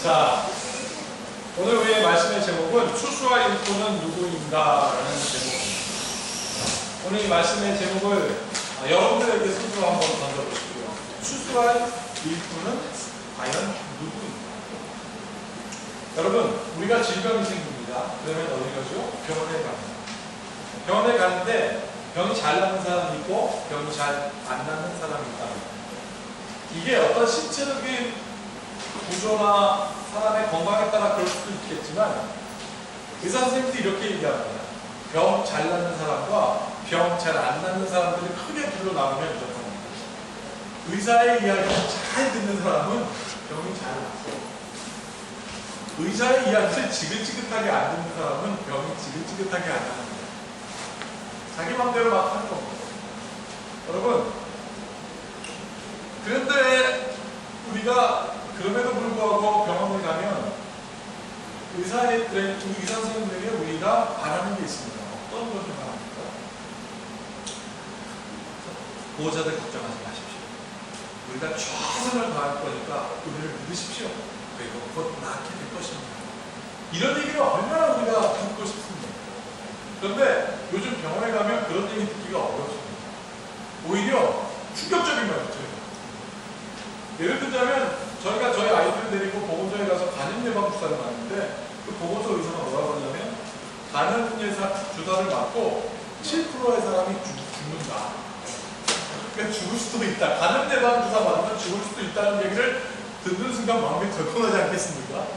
자, 오늘 우리의 말씀의 제목은 추수와 일꾼은 누구인가 라는 제목입니다. 오늘 이 말씀의 제목을 여러분들에게 스스로 한번 던져보십시오. 추수와 일꾼은 과연 누구인가? 여러분, 우리가 질병이 생깁니다. 그러면 어디 가죠? 병원에 갑니다. 병원에 가는데 병이 잘 나는 사람이 있고 병이 잘 안 나는 사람이 있다. 이게 어떤 신체적인 구조나 사람의 건강에 따라 그럴 수도 있겠지만 의사 선생님들이 이렇게 얘기합니다. 병 잘 낫는 사람과 병 잘 안 낫는 사람들이 크게 둘로 나누면 이렇답니다. 의사의 이야기를 잘 듣는 사람은 병이 잘 낫고, 의사의 이야기를 지긋지긋하게 안 듣는 사람은 병이 지긋지긋하게 안 납니다. 자기 마음대로 막 하는 겁니다. 여러분, 그런데 우리가 그럼에도 불구하고 병원에 가면 의사 선생님들에게 우리가 바라는 게 있습니다. 어떤 것을 바랍니까? 보호자들 걱정하지 마십시오. 우리가 최선을 다할 거니까 우리를 믿으십시오. 그리고 곧 낫게 될 것입니다. 이런 얘기를 얼마나 우리가 듣고 싶습니다. 그런데 요즘 병원에 가면 그런 얘기 듣기가 어렵습니다. 오히려 충격적인 말이죠. 예를 들자면 저희가 저희 아이들을 데리고 보건소에 가서 간염 예방 주사를 맞는데 그 보건소 의사가 뭐라고 하냐면 간염 주사를 맞고 7%의 사람이 죽는다. 그러니까 죽을 수도 있다. 간염 예방 주사 맞으면 죽을 수도 있다는 얘기를 듣는 순간 마음이 덜컹하지 않겠습니까?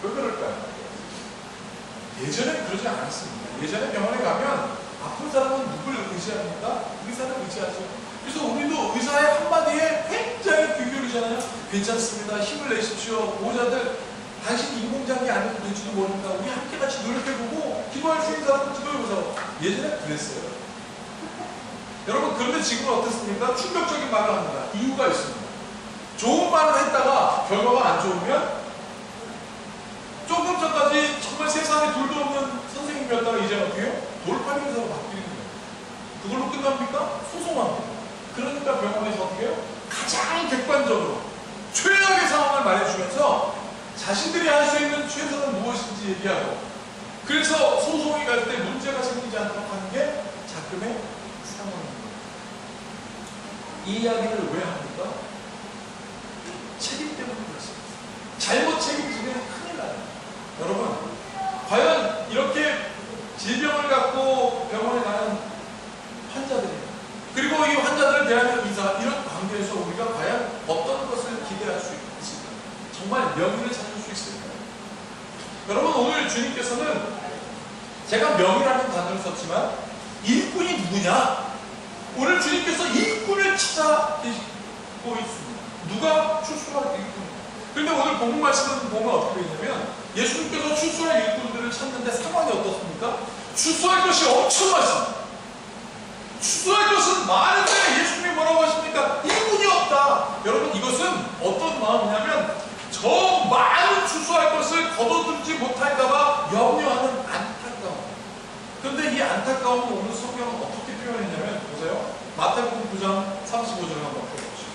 왜 그럴까요? 예전엔 그러지 않았습니다. 예전에 병원에 가면 아픈 사람은 누굴 의지합니까? 의사를 의지하죠. 그래서 우리도 의사의 한마디에 굉장히 귀 기울이잖아요. 괜찮습니다. 힘을 내십시오. 보호자들, 당신 인공장애 안 해도 될지도 모릅니다. 우리 함께 같이 노력해보고 기도할 수 있는 사람은 기도해보자고. 예전에 그랬어요. 여러분, 그런데 지금은 어떻습니까? 충격적인 말을 합니다. 이유가 있습니다. 좋은 말을 했다가 결과가 안 좋으면 조금 전까지 정말 세상에 둘도 없는 선생님이었다가 이제 어떻게 해요? 돌팔이 의사로 바뀌는 거예요. 그걸로 끝납니까? 소송합니다. 그러니까 병원에서 어떻게 해요? 가장 객관적으로 최악의 상황을 말해주면서 자신들이 할 수 있는 최선은 무엇인지 얘기하고, 그래서 소송이 갈 때 문제가 생기지 않도록 하는 게 자금의 상황입니다. 이 이야기를 왜 합니까? 책임 때문에 그렇습니다. 잘못 책임지면 큰일 나요. 여러분, 과연 이렇게 질병을 갖고 병원에 가는 환자들이, 그리고 이 환자들을 대하는 의사, 이런 관계에서 우리가 과연 어떤 것을 기대할 수 있을까? 정말 명의를 찾을 수 있을까요? 여러분, 오늘 주님께서는 제가 명의라는 단어를 썼지만 일꾼이 누구냐? 오늘 주님께서 일꾼을 찾아 계시고 있습니다. 누가 추수할 일꾼입니다. 그런데 오늘 본문 말씀을 보면 어떻게 되냐면 예수님께서 추수할 일꾼들을 찾는데 상황이 어떻습니까? 추수할 것이 엄청 많습니다. 추수할 것은 많은데 예수님이 뭐라고 하십니까? 일꾼이 없다. 여러분, 이것은 어떤 마음이냐면 저 많은 추수할 것을 거둬들지 못할까봐 염려하는 안타까움. 그런데 이 안타까움을 오늘 성경은 어떻게 표현했냐면, 보세요. 마태복음 9장 35절을 한번 펴보시죠.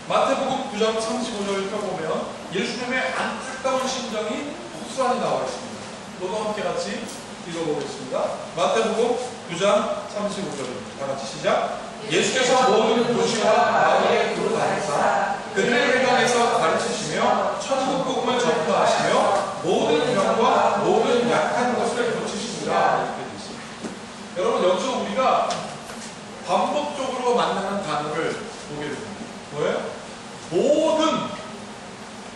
마태복음 9장 35절을 펴보면 예수님의 안타까운 심정이 고스란히 나와 있습니다. 너도 함께 같이 읽어보겠습니다. 마태복음 9장 35절입니다. 다 같이 시작. 예수께서 모든 도시와 마을에 두루 다니사 그들의 회당에서 가르치시며 천국 복음을 전파하시며 모든 병과 모든 약한 것을 고치시니라. 이렇게 되어 있습니다. 여러분, 여기서 우리가 반복적으로 만나는 단어를 보게 됩니다. 뭐예요? 모든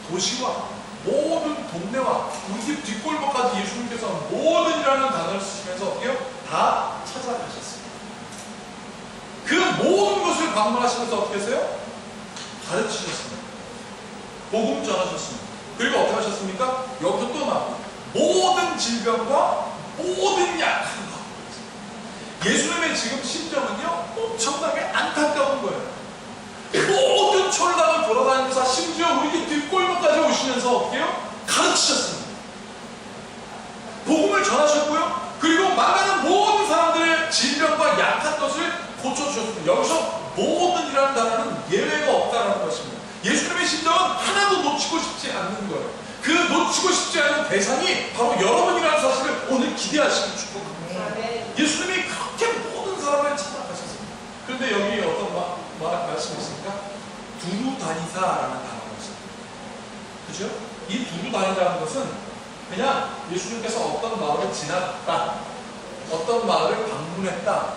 도시와 모든 동네와 우리 집 뒷골목까지 예수님께서 모든이라는 단어를 쓰시면서 어떻게요? 다 찾아가셨습니다. 그 모든 것을 방문하시면서 어떻게 했어요? 가르치셨습니다. 복음 전하셨습니다. 그리고 어떻게 하셨습니까? 여기서 또 나옵니다. 모든 질병과 모든 약한 것. 예수님의 지금 심정은요, 엄청나게 안타까운 거예요. 모든 철당을 돌아다니면서 심지어 우리 집 뒷골목까지 오시면서 어떻게 해요? 가르치셨습니다. 복음을 전하셨고요. 그리고 망하는 모든 사람들의 질병과 약한 것을 고쳐주셨습니다. 여기서 모든이라는 단어는 예외가 없다는 것입니다. 예수님의 예수님의 심정은 하나도 놓치고 싶지 않는 거예요. 그 놓치고 싶지 않은 대상이 바로 여러분이라는 사실을 오늘 기대하시고 축복합니다. 예수님이 그렇게 모든 사람을 찾아가셨습니다. 그런데 여기 어떤 말씀이 있습니까? 두루다니사라는 단어가 있습니다. 그죠? 이 두루다니라는 것은 그냥 예수님께서 어떤 마을을 지났다, 어떤 마을을 방문했다,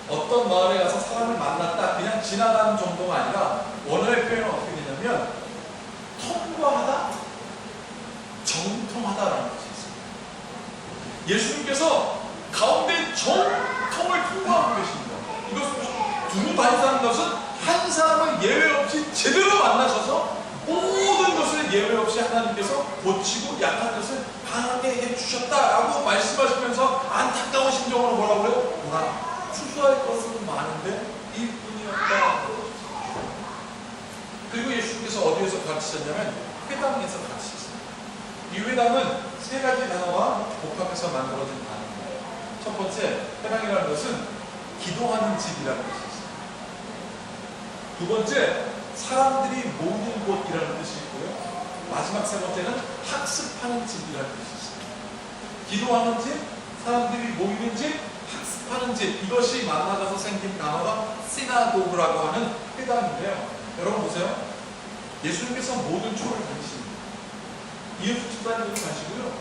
어떤 마을에 가서 사람을 만났다, 그냥 지나가는 정도가 아니라 원어의 표현은 어떻게 되냐면 통과하다, 정통하다라는 것이 있습니다. 예수님께서 가운데 정통을 통과하고 계십니다. 이것은 두루다니다는 것은 한 사람을 예외 없이 제대로 만나셔서 모든 것을 예외 없이 하나님께서 고치고 약한 것을 강하게 해주셨다라고 말씀하시면서 안타까운 심정으로 뭐라고 그래요? 뭐라? 추수할 것은 많은데 이뿐이었다. 그리고 예수님께서 어디에서 가르치셨냐면 회당에서 가르치셨어요. 이 회당은 세 가지 단어와 복합해서 만들어진 단어입니다. 첫 번째, 회당이라는 것은 기도하는 집이라는 것이 있어요. 두 번째, 사람들이 모이는 곳이라는 뜻이 있고요. 마지막 세 번째는 학습하는 집이라는 뜻이 있어요. 기도하는 집, 사람들이 모이는 집, 학습하는 집, 이것이 만나서 생긴 단어가 시나고그라고 하는 회당인데요. 여러분 보세요. 예수님께서 모든 초를 다니십니다. 이웃 집사님도 가시고요.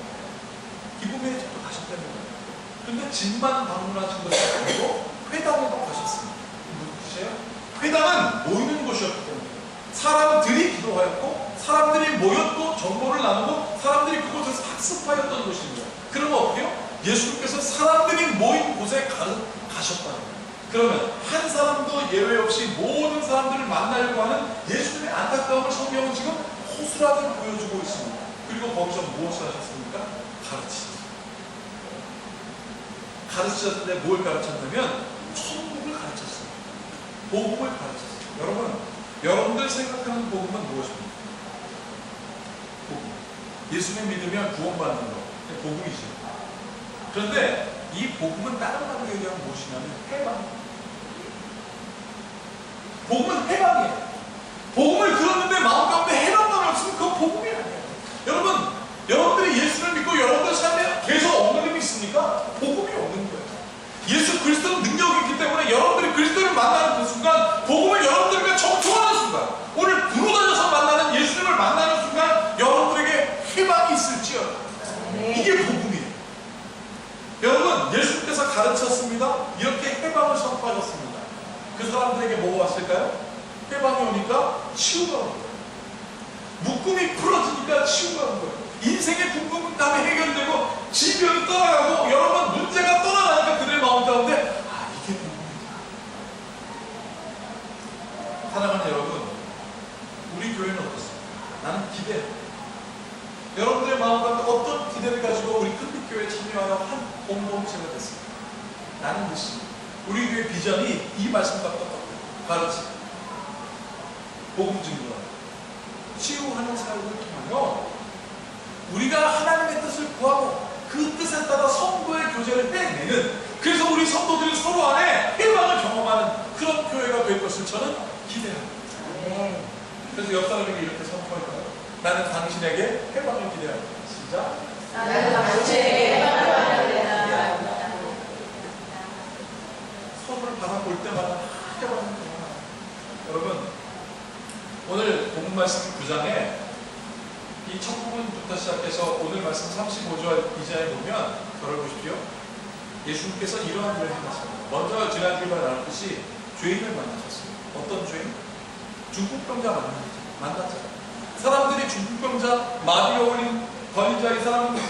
기쁨의 집도 가셨다는 거예요. 근데 집만 방문하신 것이 아니고 회당에도 가셨습니다. 무슨 뜻이에요? 회당은 모이는 곳이었기 때문에 사람들이 기도하였고 사람들이 모였고 정보를 나누고 사람들이 그곳에서 학습하였던 곳입니다. 그러면 어떻게요? 예수님께서 사람들이 모인 곳에 가셨다는 거예요. 그러면 한 사람도 예외 없이 모든 사람들을 만나려고 하는 예수님의 안타까움을 성경은 지금 호술하게 보여주고 있습니다. 그리고 거기서 무엇을 하셨습니까? 가르치셨어요. 가르치셨는데 뭘 가르쳤냐면 천국을 가르쳤어요. 복음을 가르쳤어요. 여러분, 여러분들 생각하는 복음은 무엇입니까? 복음. 예수님 믿으면 구원받는 거. 복음이죠. 그런데 이 복음은 다른 말로 얘기하면 무엇이냐면 해방입니다. 복음은 해방이에요. 복음을 들었는데 마음 가운데 해방감이 없으면 그건 복음이 아니에요. 여러분, 여러분들이 예수를 믿고 여러분들 삶에 계속 없는 힘이 있습니까? 복음이 없는 거예요. 예수 그리스도는 능력이 있기 때문에 여러분들이 그리스도를 만나는 그 순간 복음을 여러분들과 정통하는 순간 오늘 두루다녀서 만나는 예수님을 만나는 순간 여러분들에게 해방이 있을지어다. 이게 복음이에요. 여러분, 예수님께서 가르쳤습니다. 이렇게 해방을 선포하셨습니다. 그 사람들에게 뭐가 왔을까요? 해방이 오니까 치유가 온 거예요. 묶음이 풀어지니까 치유가 온 거예요. 인생의 궁금함이 해결되고 질병이 떠나가고 여러분 문제가 떠나가니까 그들의 마음 가운데 이게 복음이다. 사랑하는 여러분, 우리 교회는 어떻습니까? 나는 기대해. 여러분들의 마음 가운데 어떤 기대를 가지고 우리 큰빛교회에 참여하여 한 공동체가 됐습니다. 나는 믿습니다. 우리 교회 비전이 이 말씀과 똑같아요. 가르치, 복음 증거하고 치유하는 사역을 통하여 우리가 하나님의 뜻을 구하고 그 뜻에 따라 성도의 교제를 해내는, 그래서 우리 성도들이 서로 안에 해방을 경험하는 그런 교회가 될 것을 저는 기대합니다. 그래서 옆 사람에게 이렇게 선포할까요? 나는 당신에게 해방을 기대합니다. 시작. 나는 당신에게 해방을 기대합니다. 서로를 바라볼 때마다 해방을 경험합니다. 여러분, 오늘 본문 말씀 9장에 이 첫 부분부터 시작해서 오늘 말씀 35절 이하에 보면 저를 보십시오. 예수님께서 이러한 일을 행하셨습니다. 먼저 지난주에 나눴듯이 죄인을 만나셨어요. 어떤 죄인? 중풍병자 만났잖아요. 사람들이 중풍병자, 마비에 올린 권위자, 이 사람은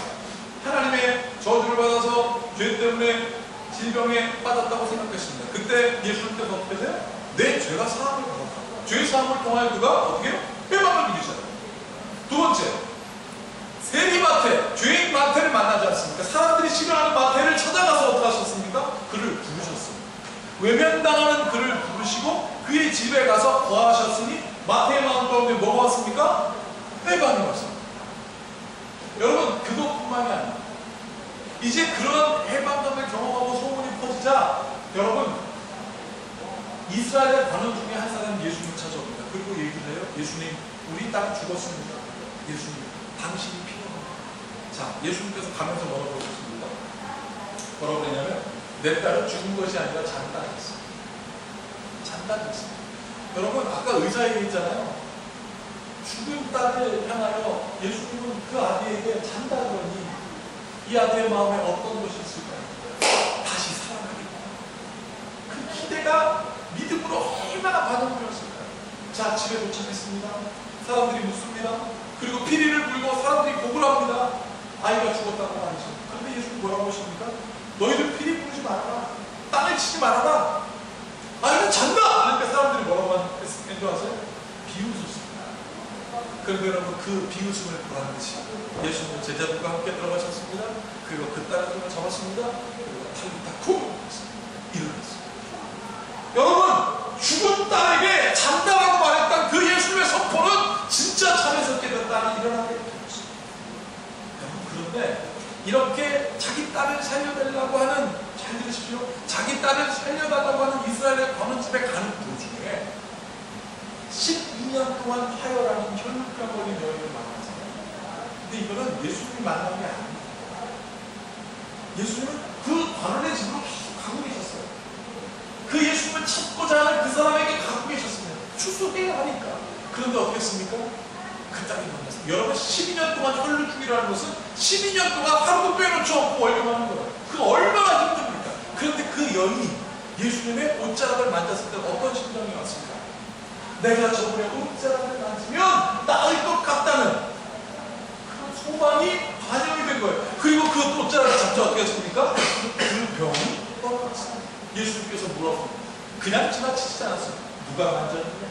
하나님의 저주를 받아서 죄 때문에 질병에 빠졌다고 생각했습니다. 그때 예수님께서 어떻게 해요? 내 죄가 사함을 받았다. 죄 사함을 통하여 그가 어떻게 해요? 회방을 누리잖아요. 두 번째, 세리 마태, 죄인 마태를 만나지 않습니까? 사람들이 싫어하는 마태를 찾아가서 어떻게 하셨습니까? 그를 부르셨습니다. 외면당하는 그를 부르시고 그의 집에 가서 거하셨으니 마태의 마음 가운데 뭐가 왔습니까? 회방이 왔습니다. 여러분, 그것뿐만이 아닙니다. 이제 그런 해방감을 경험하고 소문이 퍼지자 여러분, 이스라엘의 관원 중에 한 사람이 예수님을 찾아옵니다. 그리고 얘기를 해요. 예수님, 우리 딸 죽었습니다. 예수님, 당신이 필요합니다. 자, 예수님께서 가면서 뭐라고 그러셨습니까? 뭐라고 그랬냐면, 내 딸은 죽은 것이 아니라 잔다 했어요. 잔다 했어요. 여러분, 아까 의사 얘기했잖아요. 죽은 딸을 향하여 예수님은 그 아기에게 잔다 그러니 이 아기의 마음에 어떤 것이 있을까요? 다시 살아나겠다. 그 기대가 믿음으로 얼마나 반응을 했을까요? 자, 집에 도착했습니다. 사람들이 묻습니다. 그리고 피리를 불고 사람들이 곡을 합니다. 아이가 죽었다고 말이죠. 그런데 예수님 뭐라고 하십니까? 너희들 피리 부르지 말아라. 땅을 치지 말아라. 아이는 잔다! 그러니까 사람들이 뭐라고 했는 줄 아세요? 비웃었습니다. 그런데 여러분, 그 비웃음을 보라는 듯이 예수님은 제자들과 함께 들어가셨습니다. 그리고 그 딸을 손을 잡았습니다. 그리고 탈리타 쿵! 일어났습니다. 여러분, 죽은 딸에게 잔다라고 말했던 그 예수님의 선포는 진짜 잠에서 깨던 딸이 일어나게 되었습니다. 여러분, 그런데 이렇게 자기 딸을 살려달라고 하는, 잘 들으십시오, 자기 딸을 살려달라고 하는 이스라엘의 관원집에 가는 도중에 12년 동안 파열하는 혈루병 걸린 여인을 만났어요. 근데 이거는 예수님이 만난 게 아닙니다. 예수님은 그 관원의 집으로 계속 가고 계셨어요. 그 예수님을 찾고자 하는 그 사람에게 가고 계셨습니다. 추수해야 하니까. 그런데 어떻게 했습니까? 그 딸이 만났어요. 여러분, 12년 동안 혈루증이라는 것은 12년 동안 하루도 빼놓지 않고 월경하는 거예요. 그 얼마나 힘듭니까? 그런데 그 여인이 예수님의 옷자락을 만졌을 때 어떤 심정이 왔습니까? 내가 저분의 옷자락을 만지면 나을 것 같다는 그런 소망이 반영이 된 거예요. 그리고 그 옷자락을 잡자 어떻게 했습니까? 그 병이 떠났습니다. 예수님께서 물었습니다. 그냥 지나치지 않았어요. 누가 만졌느냐?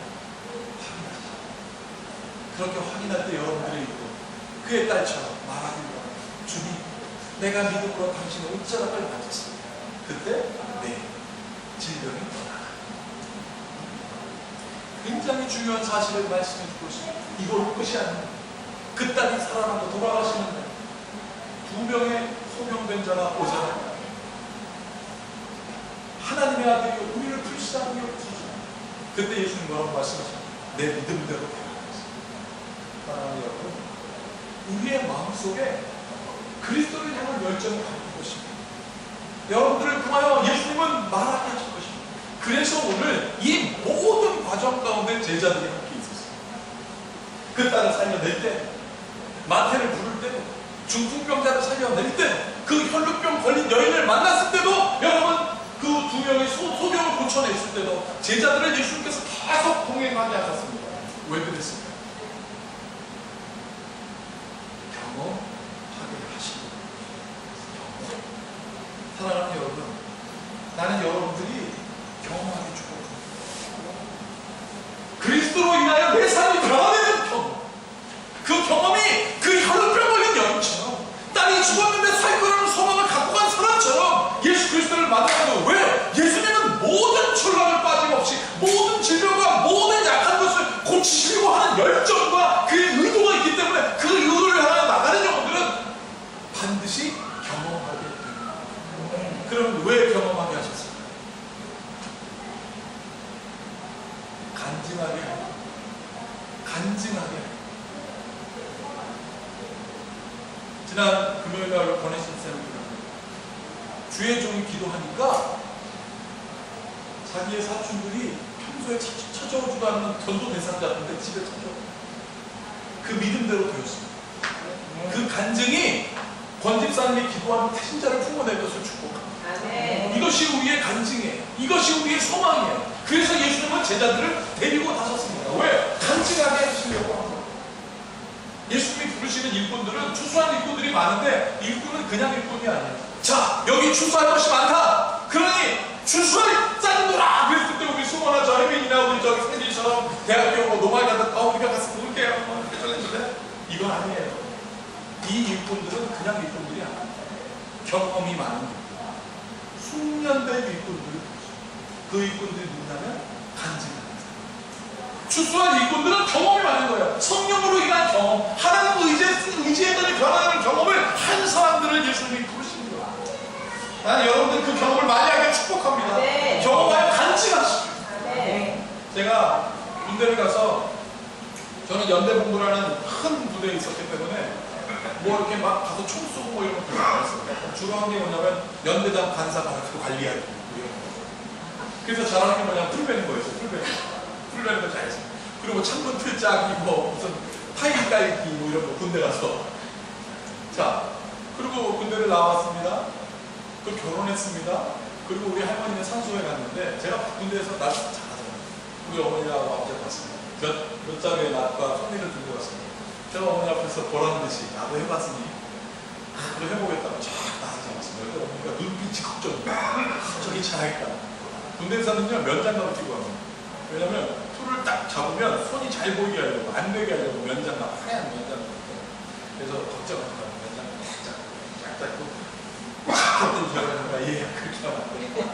확인하시죠. 그렇게 확인할 때 여러분들의 입고 그의 딸처럼 말하기를 원합니다. 주님, 내가 믿음으로 당신의 옷자락을 만졌습니다. 그때 네, 질병이 떠나가. 굉장히 중요한 사실을 말씀해 주고 있습니다. 이걸 끝이 아닙니다. 그 딸이 살아나고 돌아가시는 날, 2명의 소명된 자가 오잖아요. 하나님의 아들이 우리를 불쌍히 여기소서. 그때 예수님 뭐라고 말씀하십니까? 내 믿음대로 되었습니다. 사랑하는 여러분, 우리의 마음속에 그리스도를 향한 열정이 가는 것입니다. 여러분들을 통하여 예수님은 말하게 하실 것입니다. 그래서 오늘 이 모든 과정 가운데 제자들이 함께 있었어요. 그 딸을 살려낼 때, 마태를 부를 때도, 중풍병자를 살려낼 때, 그 혈루병 걸린 여인을 만났을 때도, 여러분, 그 2명의 소경을 고쳐냈을 때도 제자들을 예수님께서 계속 동행하게 하셨습니다. 왜 그랬습니까? 경험하게 하시고. 사랑하는 여러분, 나는 여러분들이 경험하기 축복합니다. 그리스도로 인하여 내 삶이 변화되는 경험, 그 경험이 그 혈루병 걸린 여인처럼, 딸이 죽었는데 살 거라는 소망을 갖고 간 사람처럼 예수 그리스도를 만나는. 왜? 예수님은 모든 철학을 빠짐없이 모든 질병과 모든 약한 것을 고치시려고 하는 열정과 그의 의도가 있기 때문에 그 의도를 향해 나가는 영혼들은 반드시 경험하게 됩니다. 그럼 왜 경험하게 하셨을까요? 간증하게 합니다. 간증하게 합니다. 지난 금요일날 보내신 쌤입니다. 주의 종이 기도하니까 자기의 사촌들이 평소에 찾아오지도 않는 전도 대상자인데 집에 찾아오고 그 믿음대로 되었습니다. 그 간증이 권집사님이 기도하는 태신자를 품어낼 것을 축복합니다. 이것이 우리의 간증이에요. 이것이 우리의 소망이에요. 그래서 예수님은 제자들을 데리고 나섰습니다. 왜? 간증하게 하시려고 합니다. 예수님이 부르시는 일꾼들은 추수한 일꾼들이 많은데 일꾼은 그냥 일꾼이 아니에요. 자, 여기 추수할 것이 많다. 그러니 추수할 짠노라. 그랬을 때 우리 수고나 저 혜민이나 우리 저기 세진이처럼 대학교 뭐 노말 가다 우리가 가서 부를게요. 이렇게 전했는데 이건 아니에요. 이 일꾼들은 그냥 일꾼들이 아니에요. 경험이 많은 일꾼. 숙련된 일꾼들을 부르십니다. 그 일꾼들이 누구냐면 간증. 추수한 일꾼들은 경험이 많은 거예요. 성령으로 인한 경험, 하나님을 의지했더니 변화하는 경험을 한 사람들을 예수님이 부르시는 거예요. 나는 여러분들 그 경험을 많이 하게 축복합니다. 네. 경험하여 간증하시죠. 네. 제가 군대를 가서 저는 연대본부라는 큰 부대에 있었기 때문에 뭐 이렇게 막 가서 총 쏘고 뭐 이런 것도 안 했어요. 주로 한 게 뭐냐면 연대장 관사 가서 관리하기 뭐 이런 거. 그래서 잘하는 게 뭐냐면 풀베는 거였어요. 풀베는 거 잘했어요. 그리고 창문 틀 짜기 뭐 무슨 타일 깔기 뭐 이런 거 군대 가서. 자, 그리고 군대를 나왔습니다. 그 결혼했습니다. 그리고 우리 할머니는 산소에 갔는데 제가 군대에서 낮 잘하잖아요. 우리 어머니하고 아버지가 갔습니다. 몇 자루의 낫과 손니를 들고 왔습니다. 제가 어머니 앞에서 보라는 듯이 나도 해봤으니 나도 해보겠다고 쫙 나서 잡았습니다. 그래서 어머니가 눈빛이 걱정이 잘하겠다. 군대에서는요 면장갑을 끼고 합니다. 왜냐면 풀을 딱 잡으면 손이 잘 보이게 하려고 안 되게 하려고 면장갑, 하얀 면장갑. 그래서 걱정하지 말고 면장갑 쫙 잡고 쫙 잡고 예 그렇게 하면 안 돼.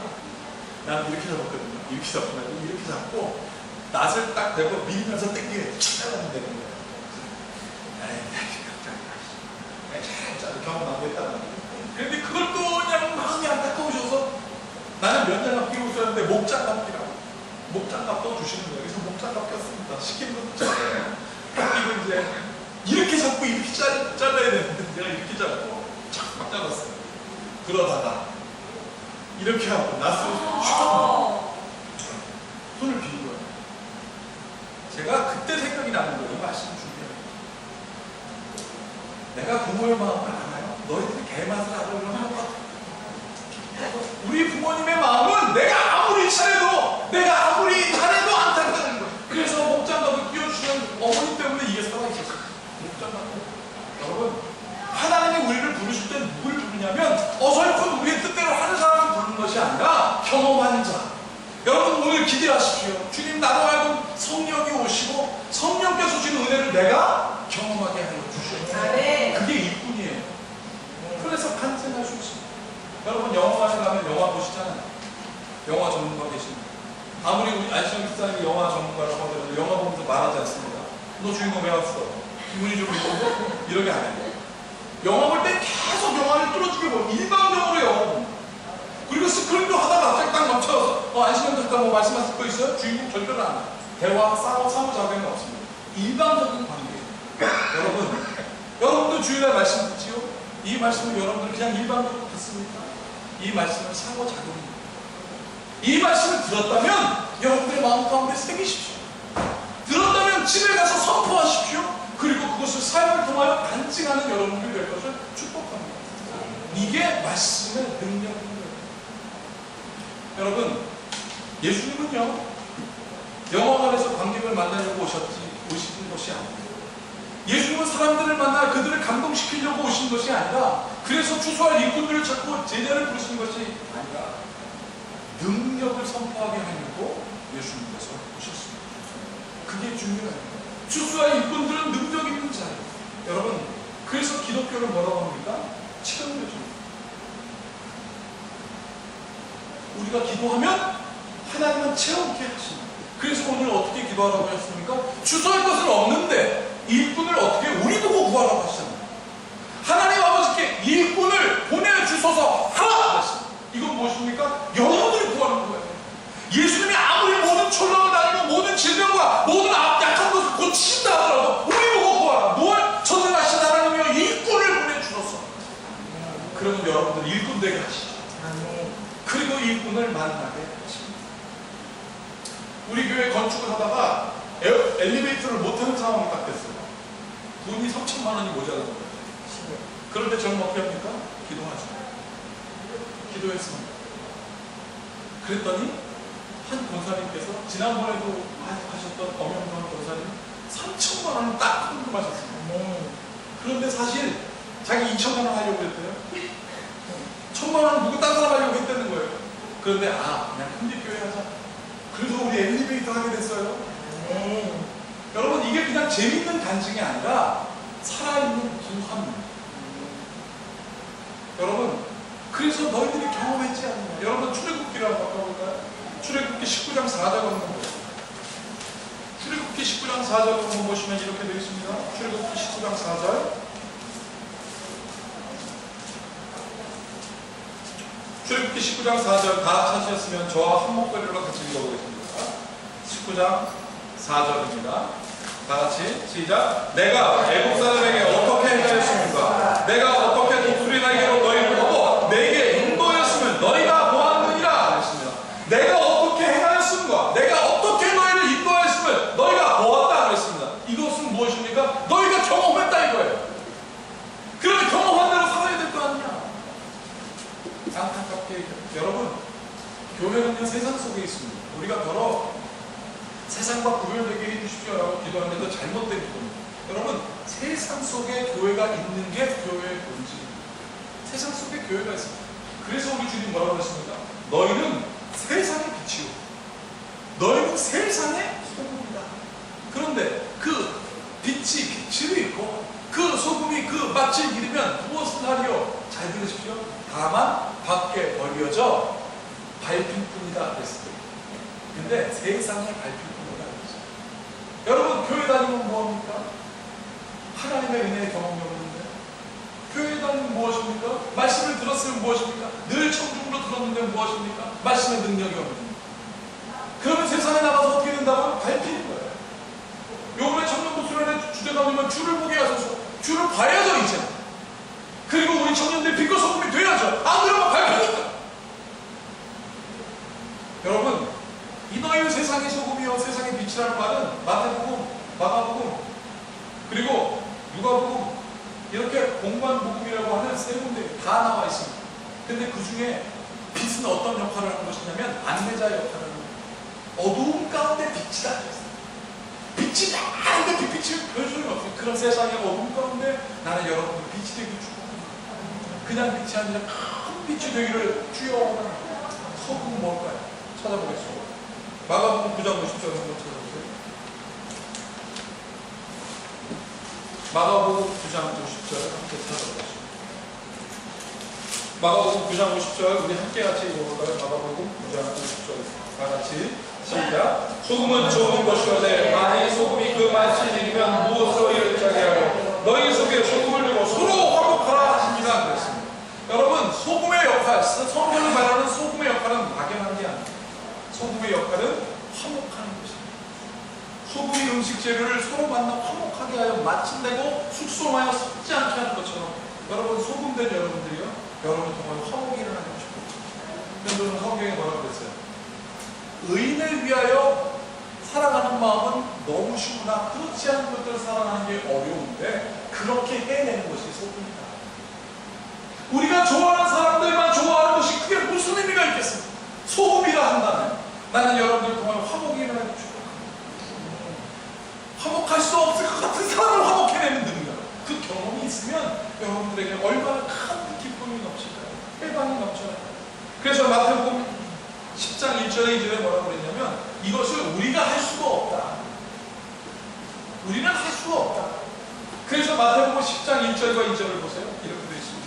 난 이렇게 잡았거든요. 이렇게 잡고 말고 이렇게 잡고 낫을 딱 대고 밀면서 땡기게 잘라면 되는 거예요. 잘 경험 안 됐다는 거예요. 그런데 그걸 또 그냥 마음이 안타까우셔서 나는 면장갑 끼고 있었는데 목장갑 끼라고. 목장갑도 주시는 거예요. 그래서 목장갑 꼈습니다. 시키는 것도 잘라요. 끼고 이제 이렇게 잡고 이렇게 잘라야 되는데 내가 이렇게 잡고 착 잘랐어요. 그러다가 이렇게 하고 낫을 슉 손을 비는 거예요. 제가 그때 생각이 나는 거예요. 이 말씀 준비해요. 내가 부모의 마음을 알아요. 너희들이 개맛을 알아보려면 우리 부모님의 마음은 내가 아무리 잘해도 안타까운 거예요. 그래서 목장갑을 끼워주시는 어머니 때문에 이게 살아있었어요. 목장갑. 여러분 하나님이 우리를 부르실 때 누구를 부르냐면 어설픈 우리의 뜻대로 하는 사람을 부르는 것이 아니라 경험한 자. 여러분 오늘 기대하십시오. 주님 나로 하여금 성령이 오시고 성령께서 주신 은혜를 내가 경험하게 하여 주시옵소서. 그게 일뿐이에요. 그래서 간증할 수 있습니다. 여러분 영화관에 가면 영화 보시잖아요. 영화 전문가 계십니다. 아무리 우리 안시영 기사님이 영화 전문가라고 하더라도 영화 보면서 말하지 않습니다. 너 주인공 왜 왔어? 기분이 좀 있는데? 이러게 안 해요. 영화 볼 때 계속 영화를 뚫어주게 보고 일방적으로 영화 봅니다. 그리고 스크린도 하다가 갑자기 딱 멈춰서 안시영 작가 뭐 말씀하실 거 있어요? 주인공 절대로 안 해요. 대화, 상호작용이 없습니다. 일방적인 관계예요. 여러분도 주일날 말씀 듣지요? 이 말씀을 여러분들 그냥 일방적으로 듣습니까? 이 말씀은 상호작용입니다. 이 말씀을 들었다면 여러분들의 마음 가운데 새기십시오. 들었다면 집에 가서 선포하십시오. 그리고 그것을 삶을 통하여 간증하는 여러분들이 될 것을 축복합니다. 이게 말씀의 능력입니다. 여러분, 예수님은요, 영화관에서 관객을 만나려고 오신 것이 아니에요. 예수님은 사람들을 만나 그들을 감동시키려고 오신 것이 아니라 그래서 추수할 일꾼들을 찾고 제자를 부르신 것이 아니라 능력을 선포하게 하려고 예수님께서 오셨습니다. 그게 중요해요. 추수할 일꾼들은 능력 있는 자예요. 여러분, 그래서 기독교를 뭐라고 합니까? 체험교주입니다. 우리가 기도하면 하나님은 체험케 하십니다. 그래서 오늘 어떻게 기도하라고 하셨습니까? 추수할 것은 없는데 일꾼을 어떻게 우리 보고 구하라고 하시잖아요. 하나님 아버지께 일꾼을 보내주소서 하라 하셨습니다. 이건 무엇입니까? 여러분들이 구하는 거예요. 예수님이 아무리 모든 촐로를 다니고 모든 질병과 모든 약한 것을 고친다 하더라도 우리 보고 구하라. 뭘? 전능하신 하나님이여 일꾼을 보내주소서. 그러면 여러분들 일꾼 되게 하시죠. 그리고 일꾼을 만나게 하십니다. 우리 교회 건축을 하다가 엘리베이터를 못하는 상황이 딱 됐어요. 돈이 3천만 원이 모자란 거예요. 그럴 때 저는 어떻게 합니까? 기도하죠. 기도했습니다. 그랬더니 한 권사님께서 지난번에도 하셨던 엄영선 권사님 3천만 원을 딱 헌금하셨습니다. 그런데 사실 자기 2천만 원 하려고 했대요. 1,000만 원 누구 딴 사람 하려고 했다는 거예요. 그런데 그냥 큰집교회 하자. 그래서 우리 엘리베이터 하게 됐어요. 여러분 이게 그냥 재밌는 간증이 아니라 살아있는 기도합니다. 여러분 그래서 너희들이 경험했지 않느냐. 여러분 출애굽기를 한번 바꿔볼까요? 출애굽기 19장 4절 한번 보세요. 출애굽기 19장 4절 한번 보시면 이렇게 되어 있습니다. 출애굽기 19장 4절. 출애굽기 19장 4절 다 찾으셨으면 저와 한 목소리로 같이 읽어보겠습니다. 19장 4절입니다. 다 같이 시작. 내가 애국 사람에게 어떻게 행하였습니까? 내가 어떻게 독수리 날개로 너희를 보고 내게 인도하였으면 너희가 보았느니라 그랬습니다. 내가 어떻게 행하였습니까? 내가 어떻게 너희를 인도하였으면 너희가 보았다 그랬습니다. 이것은 무엇입니까? 너희가 경험했다 이거예요. 그러면 경험한 대로 살아야 될 거 아니냐. 안타깝게 여러분, 교회는요 세상 속에 있습니다. 우리가 더러 세상과 구별되게 해주십시오라고 기도하는데도 잘못된 기도입니다. 여러분, 세상 속에 교회가 있는 게 교회의 본질입니다. 세상 속에 교회가 있습니다. 그래서 우리 주님 뭐라고 했습니까? 너희는 세상의 빛이요, 너희는 세상의 소금이다. 그런데 그 빛이 빛으로 있고 그 소금이 그 맛을 잃으면 무엇을 하리요? 잘 들으십시오. 다만 밖에 버려져 밟힐 뿐이다 그랬어요. 근데 세상에 밟힐 뿐이다 그랬어요. 여러분, 교회 다니면 뭐합니까? 하나님의 은혜의 경험이 없는데 교회 다니면 무엇입니까? 말씀을 들었으면 무엇입니까? 늘 청중으로 들었는데 무엇입니까? 말씀의 능력이 없는데. 그러면 세상에 나가서 어떻게 된다고요? 밟히는 거예요. 요번에 청년부수련회 주제가면 주를 보게 하소서. 주를 봐야죠 이제. 그리고 우리 청년들 빛과 소금이 돼야죠. 안 그러면 밟히니까. 여러분, 이 너희는 세상의 소금이요 세상의 빛이라는 말은 마태복음, 마가복음, 그리고 누가복음 이렇게 공관복음이라고 하는 세 군데 다 나와 있습니다. 근데 그 중에 빛은 어떤 역할을 하는 것이냐면 안내자 역할을 하는 거예요. 어두움 가운데 빛이다. 빛이 나는데 빛이 별 소용이 없어요. 그런 세상의 어둠 가운데 나는 여러분들 빛이 되기 축복합니다. 그냥 빛이 아니라 큰 빛이 되기를 주여 원합니다. 소금은 뭘까요? 찾아보겠습니다. 마가복음 9장 50절 한번 찾아보세요. 마가복음 9장 50절 함께 찾아보겠습니다. 마가복음 9장 50절 우리 함께 같이 읽어볼까요? 마가복음 9장 50절 다 같이 시작. 소금은 좋은 것이오되 만일 소금이 그 맛을 잃으면 무엇으로 이를 짜게 하려 너희 속에 소금을 두고 서로 화목하라 하십니다 그랬습니다. 여러분, 소금의 역할, 성경을 말하는 소금의 역할은 막연한 게 아닙니다. 소금의 역할은 화목하는 것입니다. 소금이 음식 재료를 서로 만나 화목하게 하여 마침내고 숙성하여 섞지 않게 하는 것처럼 여러분, 소금된 여러분들이요 여러분 정말 화목이 일어나고 싶고, 여러분 성경에 뭐라고 그랬어요? 의인을 위하여 살아가는 마음은 너무 쉽구나. 그렇지 않은 것들을 사랑하는 게 어려운데 그렇게 해내는 것이 소금이다. 우리가 좋아하는 사람들만 좋아하는 것이 그게 무슨 의미가 있겠습니까? 소금이라 한다면 나는 여러분들 동안 화목이 일어나고 축복합니다. 화목할 수 없을 것 같은 사람을 화목해내는 능력, 그 경험이 있으면 여러분들에게 얼마나 큰 기쁨이 넘칠까요? 해방이 넘쳐요. 그래서 마태복음 10장 1절에 2절에 뭐라고 그랬냐면 이것을 우리가 할 수가 없다. 우리는 할 수가 없다. 그래서 마태복음 10장 1절과 2절을 보세요. 이렇게 되어 있습니다.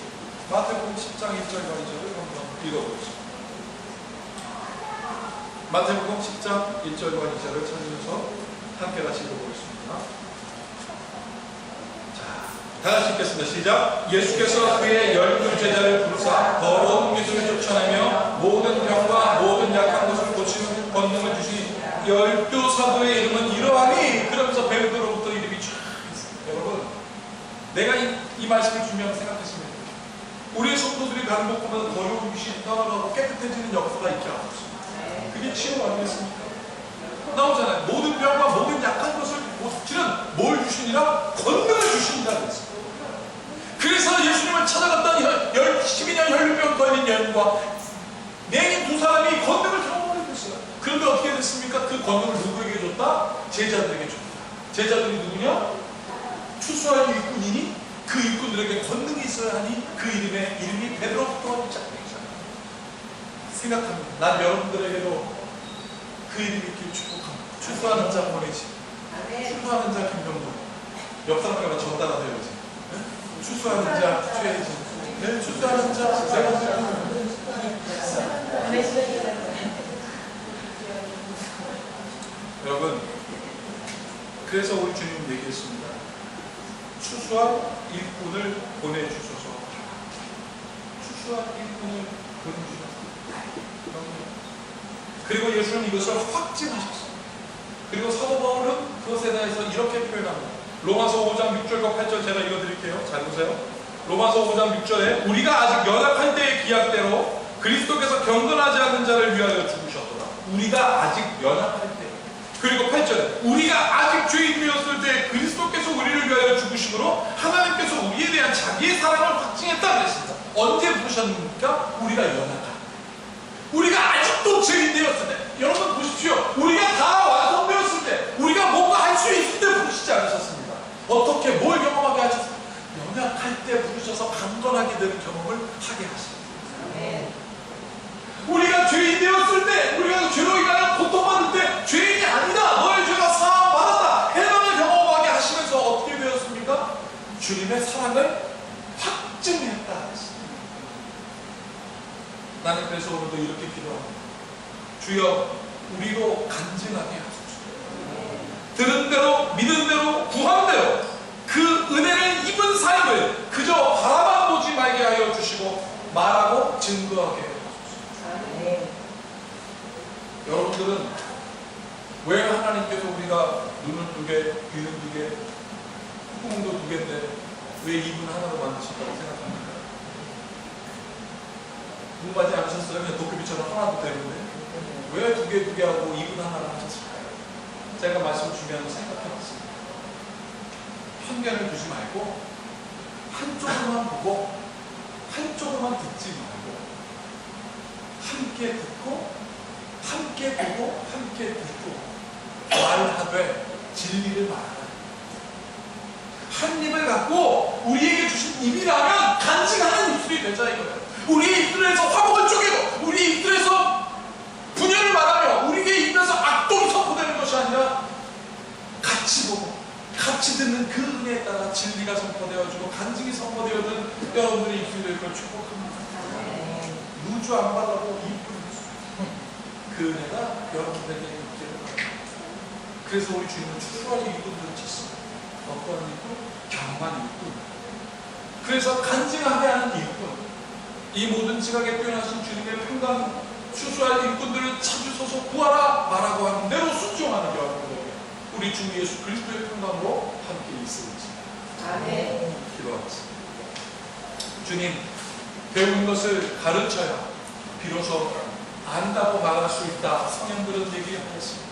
마태복음 10장 1절과 2절을 한번 읽어보겠습니다. 마태복음 10장 1절과 2절을 찾으면서 함께 같이 읽어보겠습니다. 다 같이 읽겠습니다. 시작. 예수께서 그의 12제자를 부르사 더러운 기술을 쫓아내며 모든 병과 모든 약한 것을 고치는 권능을 주시니 12사도의 이름은 이러하니. 그러면서 베드로부터 이름이 쫙 있습니다. 여러분, 내가 이 말씀을 준비하면 생각했습니다. 우리의 성도들이 가는 곳 보면 더러운 귀신이 떠나가고 깨끗해지는 역사가 있게 하고 있습니다. 그게 치유 아니겠습니까? 나오잖아요. 모든 병과 모든 약한 것을 고치는 뭘 주시니라? 권능을 주신다 그랬습니다. 그래서 예수님을 찾아갔던 12년 혈류병 걸린 여인과 내인 두 사람이 권능을 경험하게 됐어요. 그런데 어떻게 됐습니까? 그 권능을 누구에게 줬다? 제자들에게 줬다. 제자들이 누구냐? 추수할 일꾼이니 그 일꾼들에게 권능이 있어야 하니 그 이름이 베드로부터 시작되잖아요. 생각합니다. 난 여러분들에게도 그 이름이 있길 축복합니다. 추수하는 자 보내지. 추수하는 자 김병도. 옆 사람과 전달가 되어야지. 추수하는 자 최혜진. 네, 추수하는 자 여러분, 그래서 우리 주님 얘기했습니다. 추수한 일꾼을 보내주소서. 추수한 일꾼을 보내주소서. 그리고 예수는 이것을 확증하셨습니다. 그리고 사도 바울은 그것에 대해서 이렇게 표현합니다. 로마서 5장 6절과 8절 제가 읽어드릴게요. 잘 보세요. 로마서 5장 6절에 우리가 아직 연약할 때의 기약대로 그리스도께서 경건하지 않는 자를 위하여 죽으셨도다. 우리가 아직 연약할 때. 그리고 8절에 우리가 아직 죄인이었을 때 그리스도께서 우리를 위하여 죽으심으로 하나님께서 우리에 대한 자기의 사랑을 확증했다 그랬습니다. 언제 부르셨습니까? 우리가 연약할 때. 우리가 아직도 죄인되었을 때. 여러분 보십시오. 우리가 다 완성되었을 때, 우리가 뭔가 할 수 있을 때 부르시지 않으셨습니다. 어떻게 뭘 경험하게 하셨습니까? 연약할 때 부르셔서 강건하게 되는 경험을 하게 하십니다. 우리가 죄인 되었을 때, 우리가 죄로 인하여 고통받을 때 죄인이 아니다, 너의 죄가 사함받았다, 해방을 경험하게 하시면서 어떻게 되었습니까? 주님의 사랑을 확증했다 했습니다. 나는 그래서 오늘도 이렇게 기도합니다. 주여, 우리로 간증하게 하소서. 들은 대로, 믿은 대로, 구한 대로 그 은혜를 입은 삶을 그저 바라만 보지 말게 하여 주시고 말하고 증거하게 하소서. 여러분들은 왜 하나님께서 우리가 눈을 두 개, 귀는 두 개, 콧구멍도 두 개인데 왜 입은 하나로 만드셨다고 생각합니까? 궁금하지 않으셨어요? 그냥 도깨비처럼 하나도 되는데 왜 두 개 하고 입은 하나를 하셨을까요? 제가 말씀 주면 생각해봤습니다. 편견을 두지 말고 한쪽으로만 보고 한쪽으로만 듣지 말고 함께 듣고 함께 보고 함께 듣고 말하되 진리를 말하라. 한 입을 갖고 우리에게 주신 입이라면 간직하는 입술이 되자 이거예요. 우리 입술에서 화목을 쪼개고 우리 입술에서 분열을 말하며 우리의 입에서 악독이 선포되는 것이 아니라 같이 보고 같이 듣는 그 은혜에 따라 진리가 선포되어지고 간증이 선포되어든 여러분들의 입술이 될 걸 축복합니다. 누주 안 받아도 이쁜 그 은혜가 여러분들에게 있기를 바랍니다. 그래서 우리 주님은 추수하는 일꾼들을 찾습니다. 어떠한 일꾼? 경험한 일꾼. 그래서 간증하게 하는 일꾼. 이 모든 지각에 표현하신 주님의 평강 추수할 일꾼들을 찾으소서 구하라 말하고 하는 대로 순종하는 여러분들에게 우리 주 예수 그리스도의 평강으로 함께 있으리지. 아멘. 기도하겠습니다. 주님, 배운 것을 가르쳐야 비로소 안다고 말할 수 있다. 성령들은 얘기하였습니다.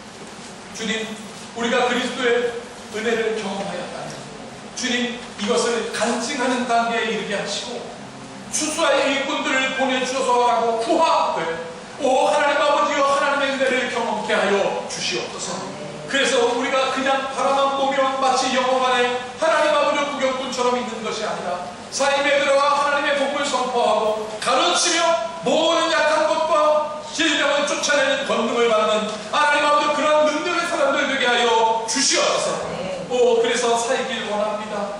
주님, 우리가 그리스도의 은혜를 경험하였다면 주님, 이것을 간증하는 단계에 이르게 하시고 추수할 일꾼들을 보내주셔서 하고 구하되 오 하나님 아버지여 하나님의 은혜를 경험케 하여 주시옵소서. 그래서 우리가 그냥 바라만 보며 마치 영화 안에 하나님 아버지 구경꾼처럼 있는 것이 아니라 삶에 들어가 하나님의 복을 선포하고 가르치며 모든 약한 것과 질병을 쫓아내는 권능을 받는 하나님 아버지 그런 능력의 사람들 되게 하여 주시옵소서. 오 그래서 살길 원합니다.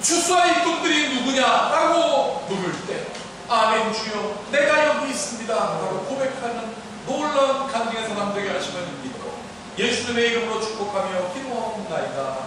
추수할 일꾼들이 누구냐라고 물을 때 아멘 주여 내가 여기 있습니다 라고 고백하는 놀라운 간증의 사람 되게 하시면 믿고 예수님의 이름으로 축복하며 기도하옵나이다.